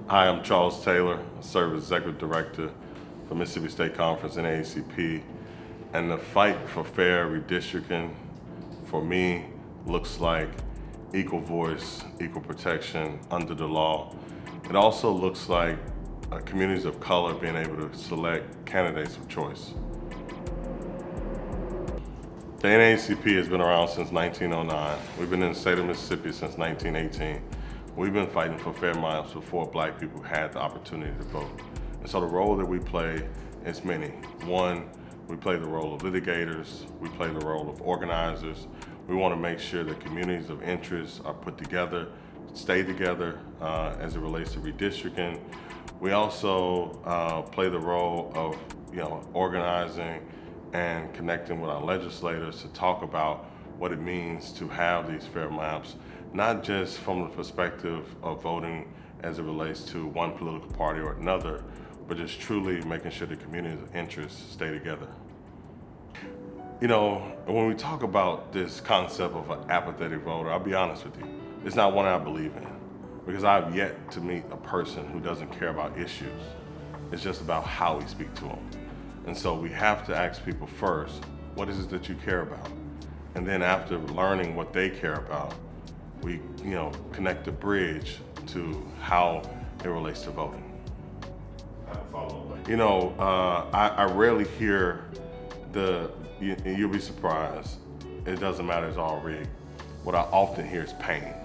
Hi, I'm Charles Taylor. I serve as Executive Director for Mississippi State Conference NAACP. And the fight for fair redistricting, for me, looks like equal voice, equal protection under the law. It also looks like communities of color being able to select candidates of choice. The NAACP has been around since 1909. We've been in the state of Mississippi since 1918. We've been fighting for fair maps before Black people had the opportunity to vote. And so the role that we play is many. One, we play the role of litigators, we play the role of organizers. We want to make sure that communities of interest are put together, stay together as it relates to redistricting. We also play the role of organizing and connecting with our legislators to talk about what it means to have these fair maps, not just from the perspective of voting as it relates to one political party or another, but just truly making sure the communities of interest stay together. When we talk about this concept of an apathetic voter, I'll be honest with you, it's not one I believe in, because I've yet to meet a person who doesn't care about issues. It's just about how we speak to them. And so we have to ask people first, what is it that you care about? And then after learning what they care about, we connect the bridge to how it relates to voting. I rarely hear you'll be surprised, it doesn't matter, it's all rigged. What I often hear is pain.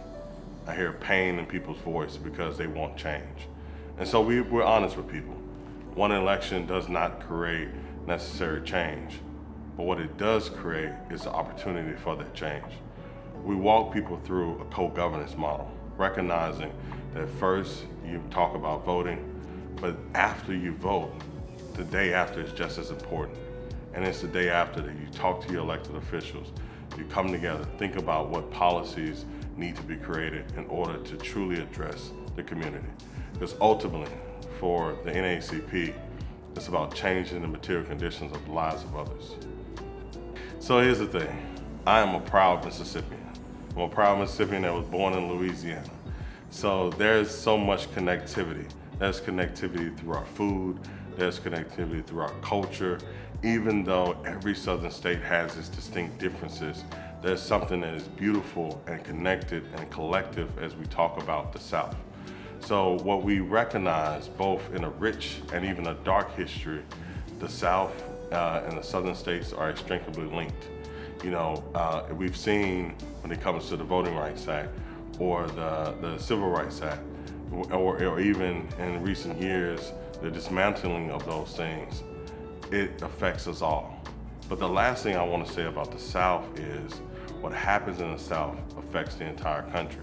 I hear pain in people's voice because they want change. And so we're honest with people. One election does not create necessary change, but what it does create is the opportunity for that change. We walk people through a co-governance model, recognizing that first you talk about voting, but after you vote, the day after is just as important. And it's the day after that you talk to your elected officials, you come together, think about what policies need to be created in order to truly address the community. Because ultimately, for the NAACP, it's about changing the material conditions of the lives of others. So here's the thing, I am a proud Mississippian. I'm a proud Mississippian that was born in Louisiana. So there's so much connectivity. There's connectivity through our food, there's connectivity through our culture. Even though every southern state has its distinct differences, there's something that is beautiful and connected and collective as we talk about the South. So what we recognize, both in a rich and even a dark history, the South and the southern states are inextricably linked. We've seen when it comes to the Voting Rights Act or the Civil Rights Act, or even in recent years, the dismantling of those things, it affects us all. But the last thing I want to say about the South is what happens in the South affects the entire country.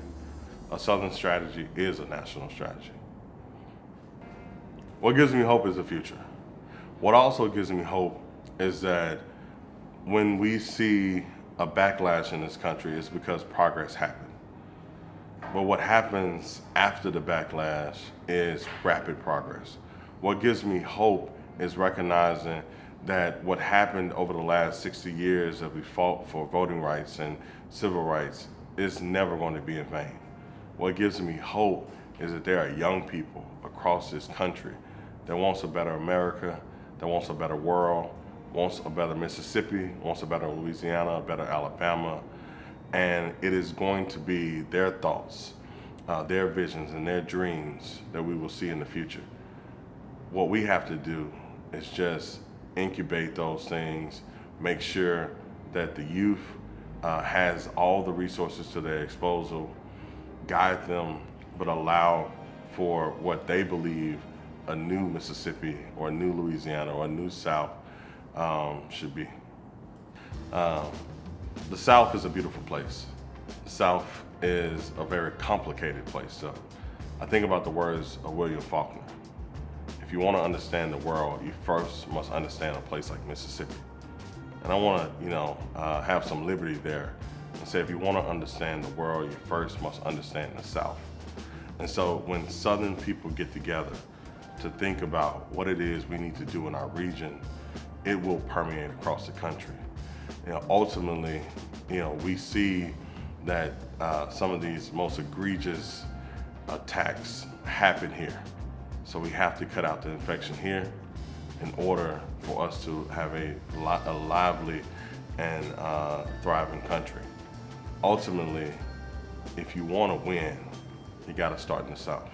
A Southern strategy is a national strategy. What gives me hope is the future. What also gives me hope is that when we see a backlash in this country, it's because progress happened. But what happens after the backlash is rapid progress. What gives me hope is recognizing that what happened over the last 60 years that we fought for voting rights and civil rights is never going to be in vain. What gives me hope is that there are young people across this country that wants a better America, that wants a better world, wants a better Mississippi, wants a better Louisiana, a better Alabama, and it is going to be their thoughts, their visions, and their dreams that we will see in the future. What we have to do is just incubate those things, make sure that the youth has all the resources to their disposal, guide them, but allow for what they believe a new Mississippi or a new Louisiana or a new South should be. The South is a beautiful place. The South is a very complicated place. So I think about the words of William Faulkner. If you want to understand the world, you first must understand a place like Mississippi. And I want to, have some liberty there and say, if you want to understand the world, you first must understand the South. And so when Southern people get together to think about what it is we need to do in our region, it will permeate across the country. Ultimately, we see that some of these most egregious attacks happen here. So we have to cut out the infection here in order for us to have a lively and thriving country. Ultimately, if you want to win, you got to start in the South.